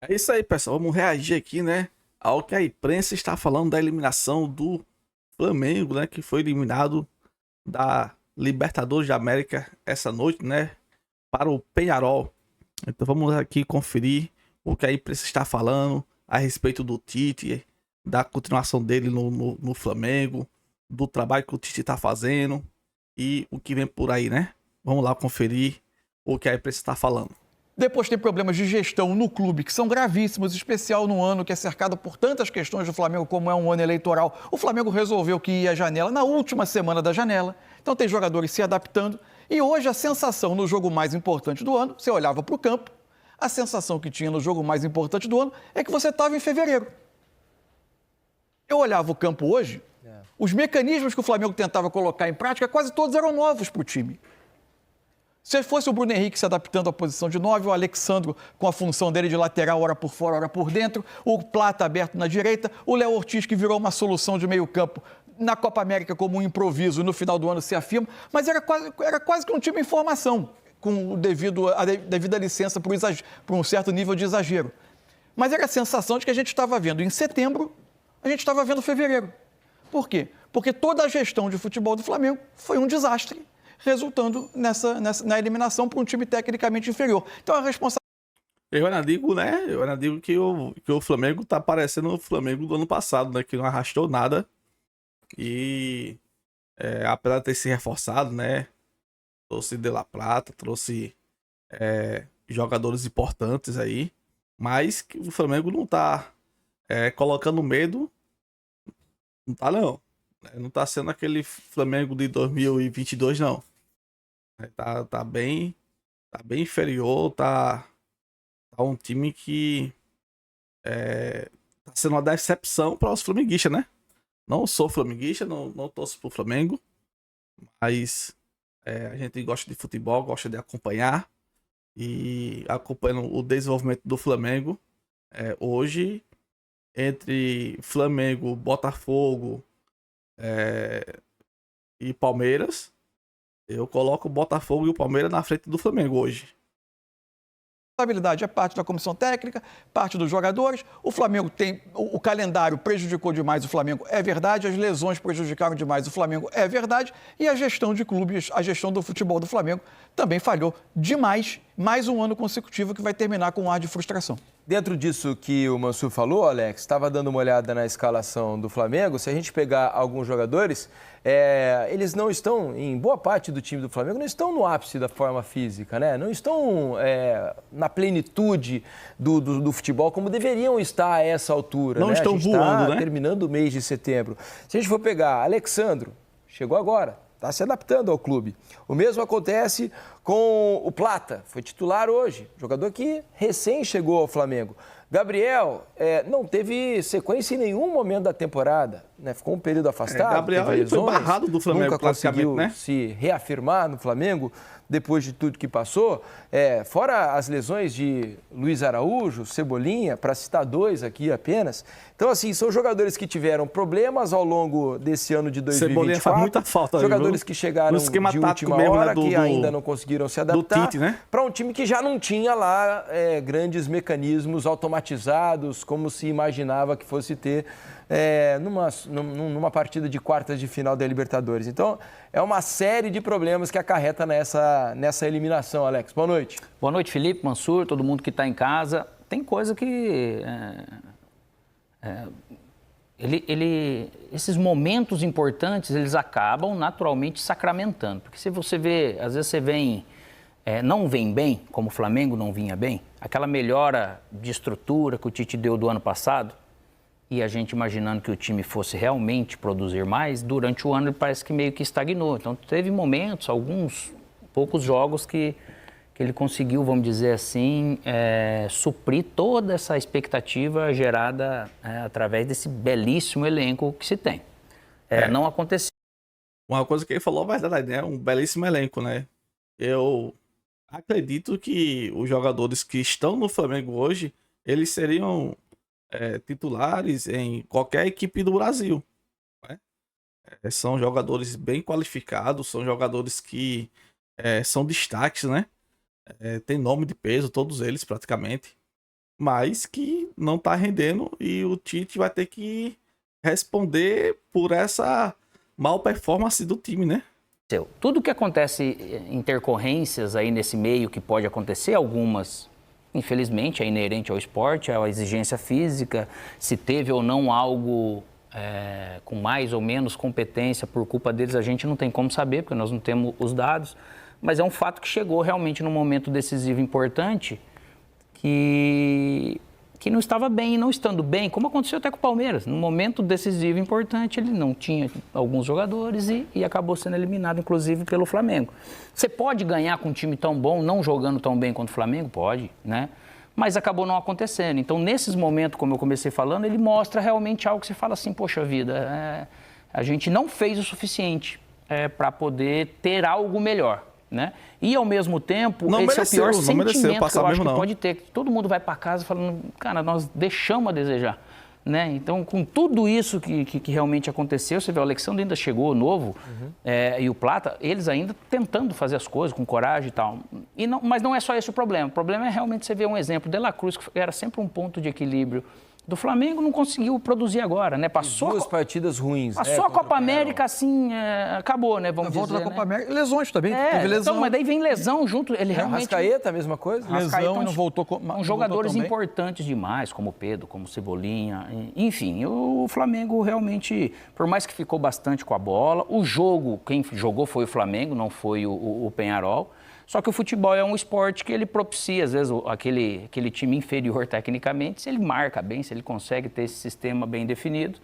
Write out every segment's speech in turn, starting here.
É isso aí, pessoal. Vamos reagir aqui, né, ao que a imprensa está falando da eliminação do Flamengo, né, que foi eliminado da Libertadores da América essa noite, né, para o Peñarol. Então vamos aqui conferir o que a imprensa está falando a respeito do Tite, da continuação dele no Flamengo, do trabalho que o Tite está fazendo e o que vem por aí, né? Vamos lá conferir o que a imprensa está falando. Depois tem problemas de gestão no clube que são gravíssimos, em especial no ano que é cercado por tantas questões do Flamengo, como é um ano eleitoral. O Flamengo resolveu que ia à janela na última semana da janela. Então tem jogadores se adaptando. E hoje a sensação no jogo mais importante do ano, você olhava para o campo, a sensação que tinha no jogo mais importante do ano é que você estava em fevereiro. Eu olhava o campo hoje, os mecanismos que o Flamengo tentava colocar em prática, quase todos eram novos para o time. Se fosse o Bruno Henrique se adaptando à posição de 9, o Alexandro com a função dele de lateral, ora por fora, ora por dentro, o Plata aberto na direita, o Léo Ortiz que virou uma solução de meio campo na Copa América como um improviso, no final do ano se afirma, mas era quase que um time em formação, com a devida licença por um certo nível de exagero. Mas era a sensação de que a gente estava vendo em setembro, a gente estava vendo fevereiro. Por quê? Porque toda a gestão de futebol do Flamengo foi um desastre, resultando na eliminação para um time tecnicamente inferior. Então a responsabilidade. Eu ainda digo, né? Eu ainda digo que o Flamengo tá parecendo o Flamengo do ano passado, né? Que não arrastou nada. E apesar de ter se reforçado, né? Trouxe De La Plata, trouxe jogadores importantes aí. Mas que o Flamengo não tá colocando medo. Não tá, não. Não tá sendo aquele Flamengo de 2022, não. Tá bem inferior, tá um time que tá sendo uma decepção para os flamenguistas, né? Não sou flamenguista, não torço pro Flamengo, mas a gente gosta de futebol, gosta de acompanhar e acompanhando o desenvolvimento do Flamengo hoje entre Flamengo, Botafogo e Palmeiras. Eu coloco o Botafogo e o Palmeiras na frente do Flamengo hoje. É parte da comissão técnica, parte dos jogadores. O Flamengo tem. O calendário prejudicou demais o Flamengo, é verdade. As lesões prejudicaram demais o Flamengo, é verdade. E a gestão de clubes, a gestão do futebol do Flamengo também falhou demais. Mais um ano consecutivo que vai terminar com um ar de frustração. Dentro disso que o Mansur falou, Alex, estava dando uma olhada na escalação do Flamengo. Se a gente pegar alguns jogadores, eles não estão, em boa parte do time do Flamengo, não estão no ápice da forma física, né? Não estão na plenitude do futebol como deveriam estar a essa altura. Não né? estão a gente voando, tá né? terminando o mês de setembro. Se a gente for pegar Alexandro, chegou agora. Está se adaptando ao clube. O mesmo acontece com o Plata, foi titular hoje, jogador que recém chegou ao Flamengo. Gabriel não teve sequência em nenhum momento da temporada, né? Ficou um período afastado, Gabriel teve lesões, foi barrado do Flamengo, nunca conseguiu né? se reafirmar no Flamengo depois de tudo que passou. Fora as lesões de Luiz Araújo, Cebolinha, para citar dois aqui apenas. Então, assim, são jogadores que tiveram problemas ao longo desse ano de 2024. Cebolinha faz muita falta. Jogadores que chegaram de última hora, que ainda não conseguiram se adaptar. Tite, né? Para um time que já não tinha lá grandes mecanismos automatizados, como se imaginava que fosse ter numa partida de quartas de final da Libertadores. Então, é uma série de problemas que acarreta nessa eliminação, Alex. Boa noite. Boa noite, Felipe, Mansur, todo mundo que está em casa. Tem coisa que... esses momentos importantes, eles acabam naturalmente sacramentando. Porque se você vê, às vezes você vem... não vem bem, como o Flamengo não vinha bem, aquela melhora de estrutura que o Tite deu do ano passado, e a gente imaginando que o time fosse realmente produzir mais, durante o ano ele parece que meio que estagnou. Então teve momentos, poucos jogos que ele conseguiu, vamos dizer assim, suprir toda essa expectativa gerada através desse belíssimo elenco que se tem. Não aconteceu. Uma coisa que ele falou é verdade, né? Um belíssimo elenco, né? Eu acredito que os jogadores que estão no Flamengo hoje, eles seriam titulares em qualquer equipe do Brasil, né? São jogadores bem qualificados, são jogadores que são destaques, né? Tem nome de peso, todos eles praticamente. mas que não tá rendendo e o Tite vai ter que responder por essa mal performance do time, né? Tudo que acontece, intercorrências aí nesse meio que pode acontecer, algumas, infelizmente, é inerente ao esporte, à exigência física, se teve ou não algo com mais ou menos competência por culpa deles, a gente não tem como saber, porque nós não temos os dados, mas é um fato que chegou realmente num momento decisivo importante que não estava bem, e não estando bem, como aconteceu até com o Palmeiras. No momento decisivo importante, ele não tinha alguns jogadores e acabou sendo eliminado, inclusive, pelo Flamengo. Você pode ganhar com um time tão bom, não jogando tão bem quanto o Flamengo? Pode, né? Mas acabou não acontecendo. Então, nesses momentos, como eu comecei falando, ele mostra realmente algo que você fala assim, poxa vida, a gente não fez o suficiente para poder ter algo melhor. Né? E, ao mesmo tempo, não esse mereceu, é o pior sentimento que eu acho que não. pode ter. Que todo mundo vai para casa falando, cara, nós deixamos a desejar. Né? Então, com tudo isso que realmente aconteceu, você vê, o Alexandre ainda chegou novo, e o Plata, eles ainda tentando fazer as coisas com coragem e tal. Mas não é só esse o problema. O problema é realmente você ver um exemplo. De La Cruz, que era sempre um ponto de equilíbrio do Flamengo, não conseguiu produzir agora, né? Passou duas partidas ruins. Passou a Copa América, assim, acabou, né? Vamos volta dizer, da Copa né? América. Lesões também, teve lesão. Então, mas daí vem lesão junto, ele realmente... Rascaeta, a mesma coisa? Lesão e não voltou com jogadores importantes demais, como o Pedro, como o Cebolinha, enfim, o Flamengo realmente, por mais que ficou bastante com a bola, o jogo, quem jogou foi o Flamengo, não foi o Peñarol. Só que o futebol é um esporte que ele propicia, às vezes, aquele time inferior tecnicamente, se ele marca bem, se ele consegue ter esse sistema bem definido,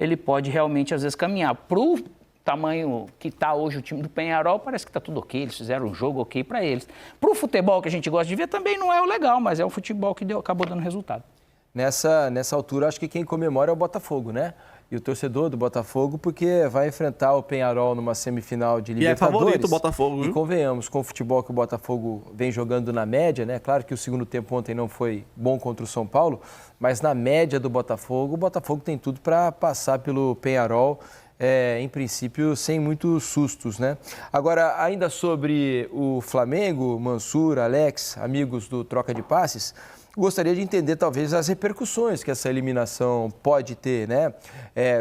ele pode realmente, às vezes, caminhar. Para o tamanho que está hoje o time do Peñarol, parece que está tudo ok, eles fizeram um jogo ok para eles. Para o futebol que a gente gosta de ver, também não é o legal, mas é o futebol que acabou dando resultado. Nessa altura, acho que quem comemora é o Botafogo, né? E o torcedor do Botafogo, porque vai enfrentar o Peñarol numa semifinal de Libertadores. E é favorito o Botafogo, viu? E convenhamos, com o futebol que o Botafogo vem jogando na média, né? Claro que o segundo tempo ontem não foi bom contra o São Paulo, mas na média do Botafogo, o Botafogo tem tudo para passar pelo Peñarol, em princípio, sem muitos sustos, né? Agora, ainda sobre o Flamengo, Mansur, Alex, amigos do Troca de Passes, gostaria de entender, talvez, as repercussões que essa eliminação pode ter, né?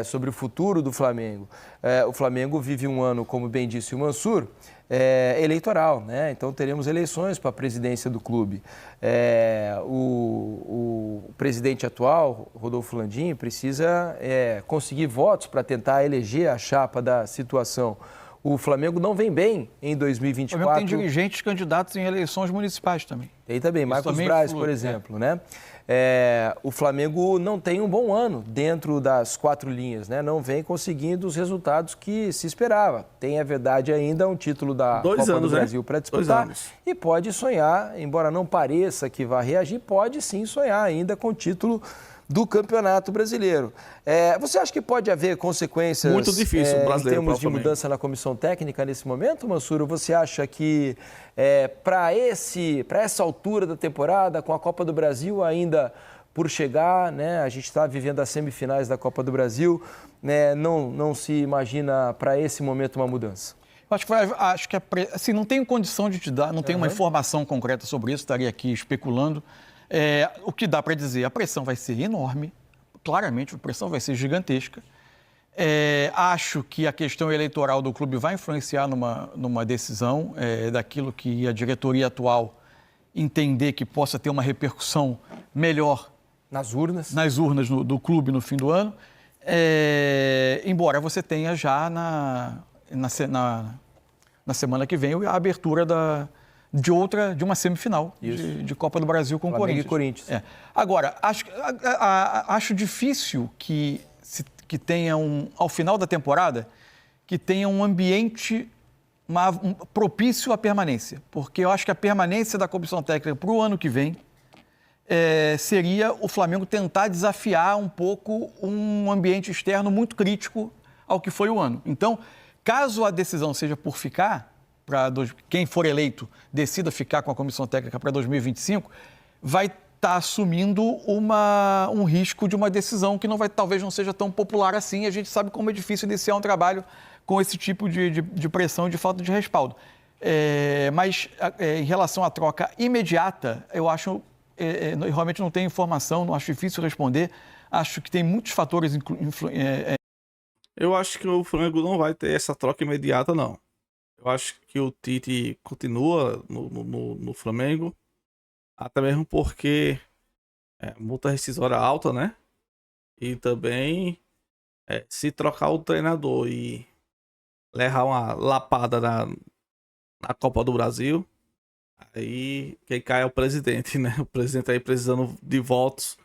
Sobre o futuro do Flamengo. O Flamengo vive um ano, como bem disse o Mansur, eleitoral, né? Então, teremos eleições para a presidência do clube. O presidente atual, Rodolfo Landim, precisa conseguir votos para tentar eleger a chapa da situação. O Flamengo não vem bem em 2024. O Flamengo tem dirigentes candidatos em eleições municipais também. Tem também, Marcos Braz, por exemplo, né? O Flamengo não tem um bom ano dentro das quatro linhas, né? Não vem conseguindo os resultados que se esperava. Tem, é verdade, ainda um título da Copa do Brasil para disputar. E pode sonhar, embora não pareça que vá reagir, pode sim sonhar ainda com o título do Campeonato Brasileiro. Você acha que pode haver consequências muito difícil, em termos de mudança na comissão técnica nesse momento, Mansur? Ou você acha que para essa altura da temporada, com a Copa do Brasil ainda por chegar, né, a gente está vivendo as semifinais da Copa do Brasil, né, não se imagina para esse momento uma mudança? Acho que assim, não tenho condição de te dar, não tenho uma informação concreta sobre isso, estaria aqui especulando. O que dá para dizer, a pressão vai ser enorme, claramente a pressão vai ser gigantesca. Acho que a questão eleitoral do clube vai influenciar numa decisão daquilo que a diretoria atual entender que possa ter uma repercussão melhor nas urnas do clube no fim do ano, embora você tenha já na semana que vem a abertura de uma semifinal de Copa do Brasil com o Corinthians. Corinthians. Agora, acho difícil que tenha ao final da temporada, que tenha um ambiente propício à permanência. Porque eu acho que a permanência da comissão técnica para o ano que vem seria o Flamengo tentar desafiar um pouco um ambiente externo muito crítico ao que foi o ano. Então, caso a decisão seja por ficar, quem for eleito decida ficar com a comissão técnica para 2025, vai estar assumindo um risco de uma decisão que talvez não seja tão popular assim. A gente sabe como é difícil iniciar um trabalho com esse tipo de pressão e de falta de respaldo. Mas em relação à troca imediata, eu acho realmente não tenho informação, não acho difícil responder. Acho que tem muitos fatores Eu acho que o Flamengo não vai ter essa troca imediata, não. Eu acho que o Tite continua no Flamengo, até mesmo porque multa rescisória alta, né? E também, se trocar o treinador e levar uma lapada na Copa do Brasil, aí quem cai é o presidente, né? O presidente aí precisando de votos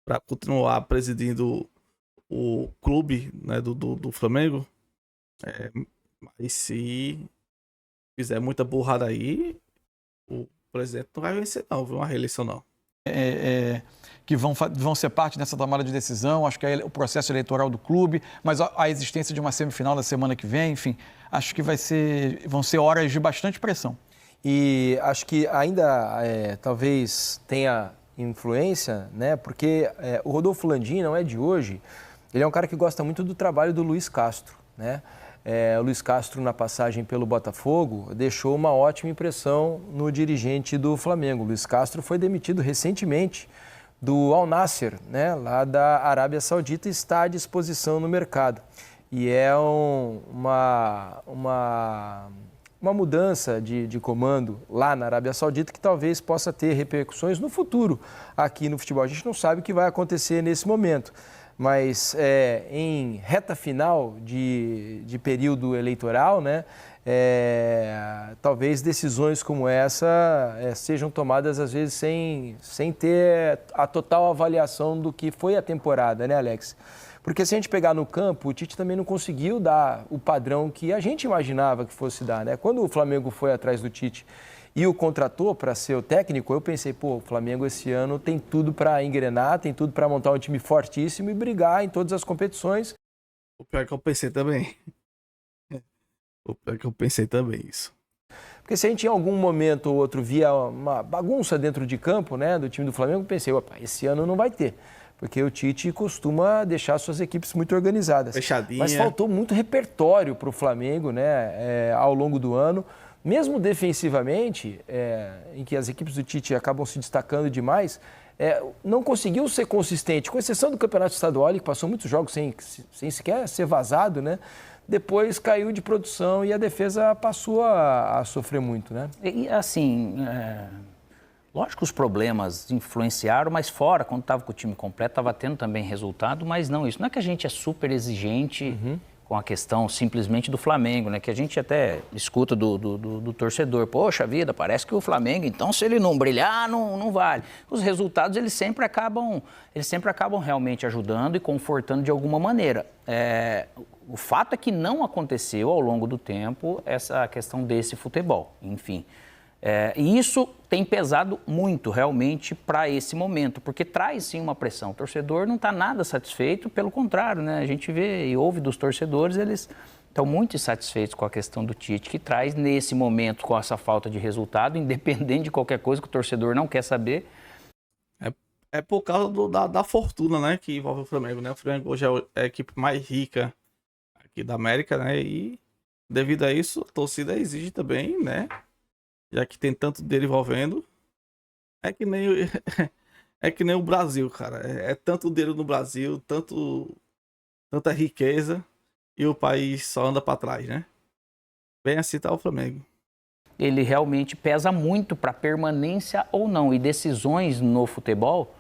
para continuar presidindo o clube, né, do Flamengo. Mas se fizer muita burrada aí, o presidente não vai vencer não, viu? Uma reeleição não. Que vão ser parte dessa tomada de decisão, acho que é o processo eleitoral do clube, mas a existência de uma semifinal da semana que vem, enfim, acho que vão ser horas de bastante pressão. E acho que ainda talvez tenha influência, né? Porque o Rodolfo Landim não é de hoje, ele é um cara que gosta muito do trabalho do Luiz Castro, né? O Luiz Castro, na passagem pelo Botafogo, deixou uma ótima impressão no dirigente do Flamengo. O Luiz Castro foi demitido recentemente do Al Nassr, né, lá da Arábia Saudita, está à disposição no mercado. E é uma mudança de comando lá na Arábia Saudita que talvez possa ter repercussões no futuro aqui no futebol. A gente não sabe o que vai acontecer nesse momento. Mas em reta final de período eleitoral, né, talvez decisões como essa sejam tomadas às vezes sem ter a total avaliação do que foi a temporada, né, Alex? Porque se a gente pegar no campo, o Tite também não conseguiu dar o padrão que a gente imaginava que fosse dar, né? Quando o Flamengo foi atrás do Tite e o contratou para ser o técnico, eu pensei, o Flamengo esse ano tem tudo para engrenar, tem tudo para montar um time fortíssimo e brigar em todas as competições. O pior é que eu pensei também. Isso. Porque se a gente em algum momento ou outro via uma bagunça dentro de campo, né, do time do Flamengo, eu pensei, esse ano não vai ter. Porque o Tite costuma deixar suas equipes muito organizadas. Fechadinha. Mas faltou muito repertório para o Flamengo, né, ao longo do ano. Mesmo defensivamente, em que as equipes do Tite acabam se destacando demais, não conseguiu ser consistente, com exceção do Campeonato Estadual, que passou muitos jogos sem sequer ser vazado, né? Depois caiu de produção e a defesa passou a sofrer muito, né? E assim, lógico que os problemas influenciaram, mas fora, quando estava com o time completo, estava tendo também resultado, mas não, isso não é que a gente é super exigente com a questão simplesmente do Flamengo, né? Que a gente até escuta do torcedor, poxa vida, parece que o Flamengo, então se ele não brilhar, não vale. Os resultados, eles sempre acabam realmente ajudando e confortando de alguma maneira. O fato é que não aconteceu ao longo do tempo essa questão desse futebol, enfim. E isso tem pesado muito realmente para esse momento, porque traz sim uma pressão. O torcedor não está nada satisfeito, pelo contrário, né? A gente vê e ouve dos torcedores, eles estão muito insatisfeitos com a questão do Tite, que traz nesse momento, com essa falta de resultado, independente de qualquer coisa que o torcedor não quer saber. É por causa da fortuna, né, que envolve o Flamengo, né? O Flamengo hoje é a equipe mais rica aqui da América, né? E devido a isso, a torcida exige também, né? Já que tem tanto dele envolvendo, é que nem o Brasil, cara. É tanto dele no Brasil, tanta riqueza, e o país só anda para trás, né? Bem assim tá o Flamengo. Ele realmente pesa muito para permanência ou não. E decisões no futebol,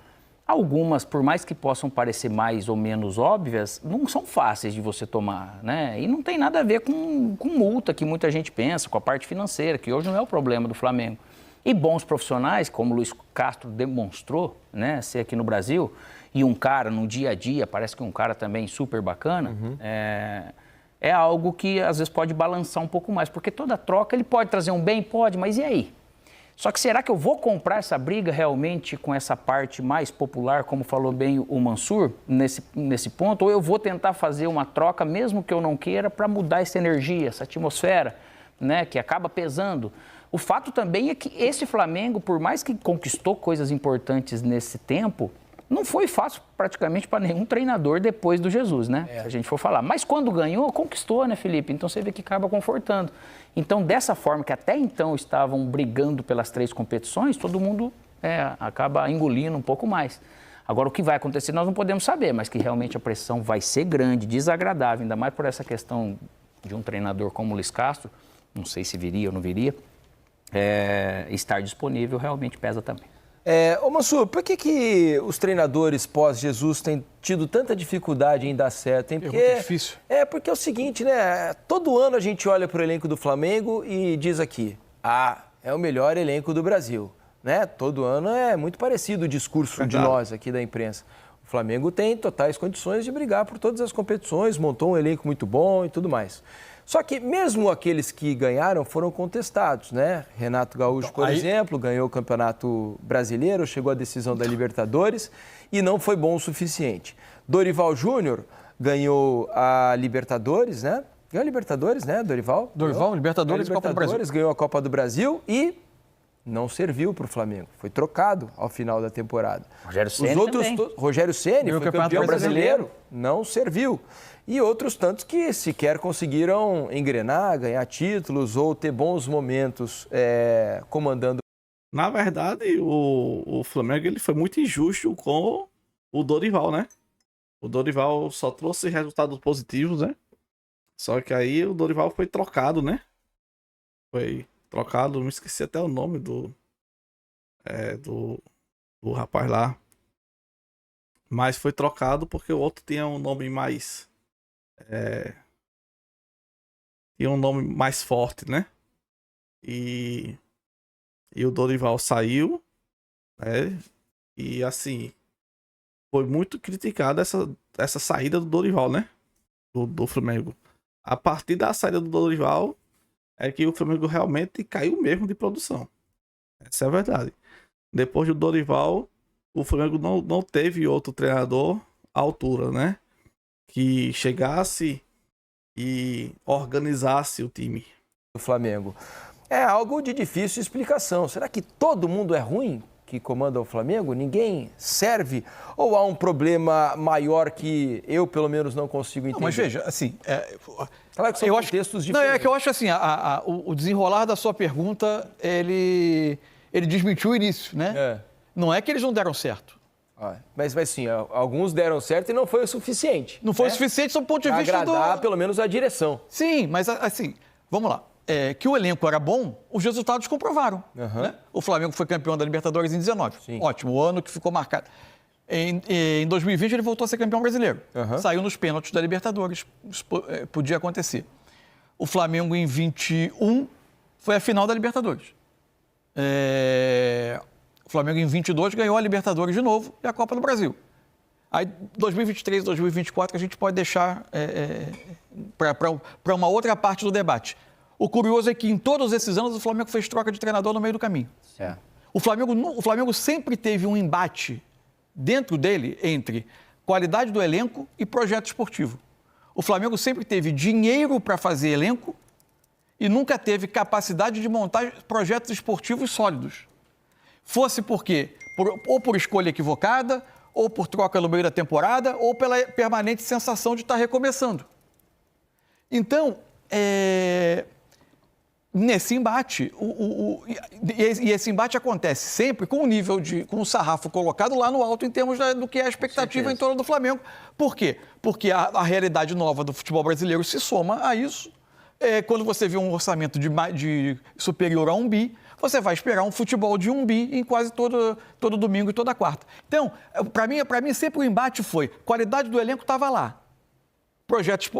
algumas, por mais que possam parecer mais ou menos óbvias, não são fáceis de você tomar, né? E não tem nada a ver com multa, que muita gente pensa, com a parte financeira, que hoje não é o problema do Flamengo. E bons profissionais, como o Luiz Castro demonstrou, né, ser aqui no Brasil, e um cara no dia a dia, parece que um cara também super bacana, é algo que às vezes pode balançar um pouco mais, porque toda troca ele pode trazer um bem, pode, mas e aí? Só que será que eu vou comprar essa briga realmente com essa parte mais popular, como falou bem o Mansur, nesse ponto? Ou eu vou tentar fazer uma troca, mesmo que eu não queira, para mudar essa energia, essa atmosfera, né, que acaba pesando? O fato também é que esse Flamengo, por mais que conquistou coisas importantes nesse tempo, não foi fácil praticamente para nenhum treinador depois do Jesus, né? Se a gente for falar. Mas quando ganhou, conquistou, né, Felipe? Então você vê que acaba confortando. Então, dessa forma que até então estavam brigando pelas 3 competições, todo mundo acaba engolindo um pouco mais. Agora, o que vai acontecer nós não podemos saber, mas que realmente a pressão vai ser grande, desagradável, ainda mais por essa questão de um treinador como o Luiz Castro, não sei se viria ou não viria, estar disponível realmente pesa também. Ô Mansur, por que os treinadores pós-Jesus têm tido tanta dificuldade em dar certo, hein? Porque é difícil. Porque é o seguinte, né? Todo ano a gente olha para o elenco do Flamengo e diz aqui, é o melhor elenco do Brasil, né? Todo ano é muito parecido o discurso de nós aqui da imprensa. O Flamengo tem totais condições de brigar por todas as competições, montou um elenco muito bom e tudo mais. Só que mesmo aqueles que ganharam foram contestados, né? Renato Gaúcho, por exemplo, ganhou o Campeonato Brasileiro, chegou à decisão da Libertadores e não foi bom o suficiente. Dorival Júnior ganhou a Libertadores, né? Ganhou a Libertadores, né, Dorival? Libertadores e Copa do Brasil. Ganhou a Copa do Brasil e não serviu para o Flamengo. Foi trocado ao final da temporada. Rogério Ceni também. Rogério Ceni foi campeão brasileiro, não serviu. E outros tantos que sequer conseguiram engrenar, ganhar títulos ou ter bons momentos comandando. Na verdade, o Flamengo ele foi muito injusto com o Dorival, né? O Dorival só trouxe resultados positivos, né? Só que aí o Dorival foi trocado, né? Foi trocado, me esqueci até o nome do rapaz lá. Mas foi trocado porque o outro tinha um nome mais... tinha um nome mais forte, né? E o Dorival saiu, né? E assim, foi muito criticada essa saída do Dorival, né? Do Flamengo. A partir da saída do Dorival é que o Flamengo realmente caiu mesmo de produção. Essa é a verdade. Depois do Dorival, o Flamengo não teve outro treinador à altura, né? Que chegasse e organizasse o time do Flamengo. É algo de difícil explicação. Será que todo mundo é ruim que comanda o Flamengo? Ninguém serve? Ou há um problema maior que eu, pelo menos, não consigo entender? Não, mas veja, assim... Claro que são contextos diferentes. Não, é que eu acho assim, o desenrolar da sua pergunta, ele desmentiu o início, né? Não é que eles não deram certo. Mas sim, alguns deram certo e não foi o suficiente. Não foi o suficiente sob o ponto de vista agradar, pelo menos, a direção. Sim, mas assim, vamos lá. Que o elenco era bom, os resultados comprovaram. Né? O Flamengo foi campeão da Libertadores em 2019. Sim. Ótimo, o ano que ficou marcado. Em 2020 ele voltou a ser campeão brasileiro. Saiu nos pênaltis da Libertadores. Isso podia acontecer. O Flamengo em 2021 foi a final da Libertadores. O Flamengo em 2022 ganhou a Libertadores de novo e a Copa do Brasil. Aí 2023, 2024 a gente pode deixar para uma outra parte do debate. O curioso é que em todos esses anos o Flamengo fez troca de treinador no meio do caminho. O Flamengo sempre teve um embate dentro dele entre qualidade do elenco e projeto esportivo. O Flamengo sempre teve dinheiro para fazer elenco e nunca teve capacidade de montar projetos esportivos sólidos. Fosse porque, ou por escolha equivocada, ou por troca no meio da temporada, ou pela permanente sensação de estar recomeçando. Então, nesse embate, e esse embate acontece sempre com o sarrafo colocado lá no alto em termos do que é a expectativa em torno do Flamengo. Por quê? Porque a realidade nova do futebol brasileiro se soma a isso. Quando você vê um orçamento de superior a 1 bi, você vai esperar um futebol de 1 bi em quase todo domingo e toda quarta. Então, para mim sempre o embate foi, qualidade do elenco estava lá.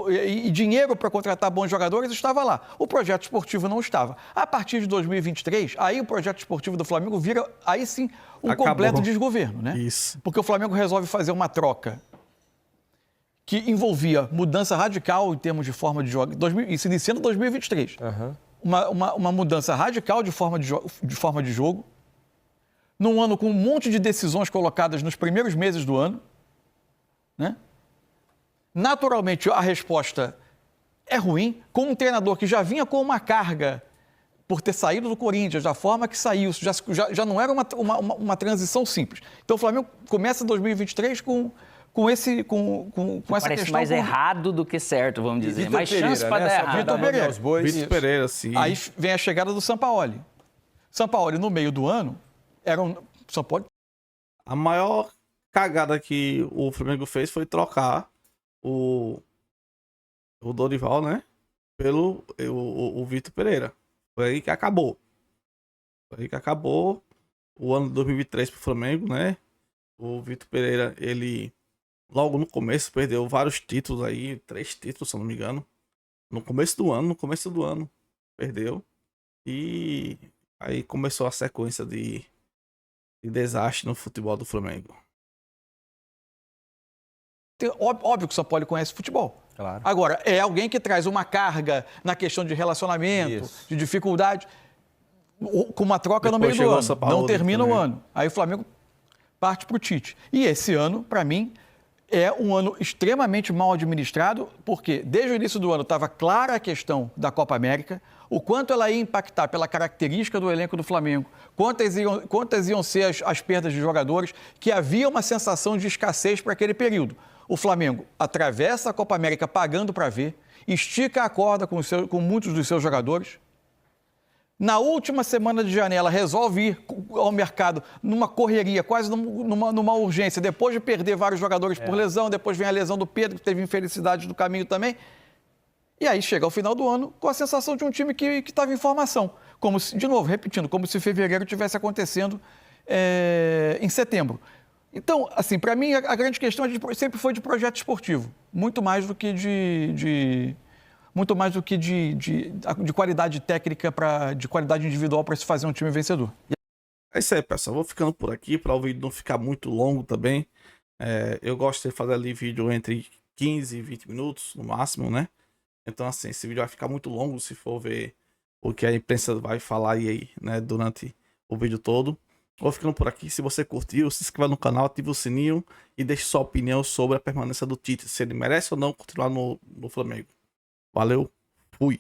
E dinheiro para contratar bons jogadores estava lá. O projeto esportivo não estava. A partir de 2023, aí o projeto esportivo do Flamengo vira, aí sim, completo desgoverno, né? Isso. Porque o Flamengo resolve fazer uma troca que envolvia mudança radical em termos de forma de jogo, isso iniciando em 2023. Uma mudança radical de forma de jogo, num ano com um monte de decisões colocadas nos primeiros meses do ano, né? Naturalmente, a resposta é ruim, com um treinador que já vinha com uma carga por ter saído do Corinthians, da forma que saiu, já não era uma transição simples. Então, o Flamengo começa 2023 com essa parece questão... mais errado do que certo, vamos dizer. Mais chance para dar errado. Vitor Pereira, sim. Aí vem a chegada do Sampaoli. Sampaoli, no meio do ano, Só pode. A maior cagada que o Flamengo fez foi trocar o Dorival, né? Pelo o Vitor Pereira. Foi aí que acabou. Foi aí que acabou o ano de 2023 pro Flamengo, né? O Vitor Pereira, ele logo no começo perdeu vários títulos aí, 3 títulos, se eu não me engano. No começo do ano, perdeu. E aí começou a sequência de desastre no futebol do Flamengo. Óbvio que o São Paulo conhece futebol. Claro. Agora, é alguém que traz uma carga na questão de relacionamento, Isso. de dificuldade, com uma troca no Depois meio do chegou o ano. Sampaoli Não termina o também. ano. Aí o Flamengo parte para o Tite. E esse ano, para mim, é um ano extremamente mal administrado, porque desde o início do ano estava clara a questão da Copa América, o quanto ela ia impactar pela característica do elenco do Flamengo, quantas iam ser as perdas de jogadores, que havia uma sensação de escassez para aquele período. O Flamengo atravessa a Copa América pagando para ver, estica a corda com muitos dos seus jogadores. Na última semana de janela, resolve ir ao mercado numa correria, quase numa urgência, depois de perder vários jogadores por lesão, depois vem a lesão do Pedro, que teve infelicidade do caminho também. E aí chega ao final do ano com a sensação de um time que estava em formação. Como se, de novo, repetindo, como se fevereiro tivesse acontecendo em setembro. Então, assim, para mim, a grande questão sempre foi de projeto esportivo, muito mais do que de qualidade técnica, de qualidade individual para se fazer um time vencedor. É isso aí, pessoal. Vou ficando por aqui para o vídeo não ficar muito longo também. Eu gosto de fazer ali vídeo entre 15 e 20 minutos no máximo, né? Então, assim, esse vídeo vai ficar muito longo se for ver o que a imprensa vai falar aí, né, durante o vídeo todo. Vou ficando por aqui. Se você curtiu, se inscreva no canal, ative o sininho e deixe sua opinião sobre a permanência do Tite, se ele merece ou não continuar no Flamengo. Valeu, fui!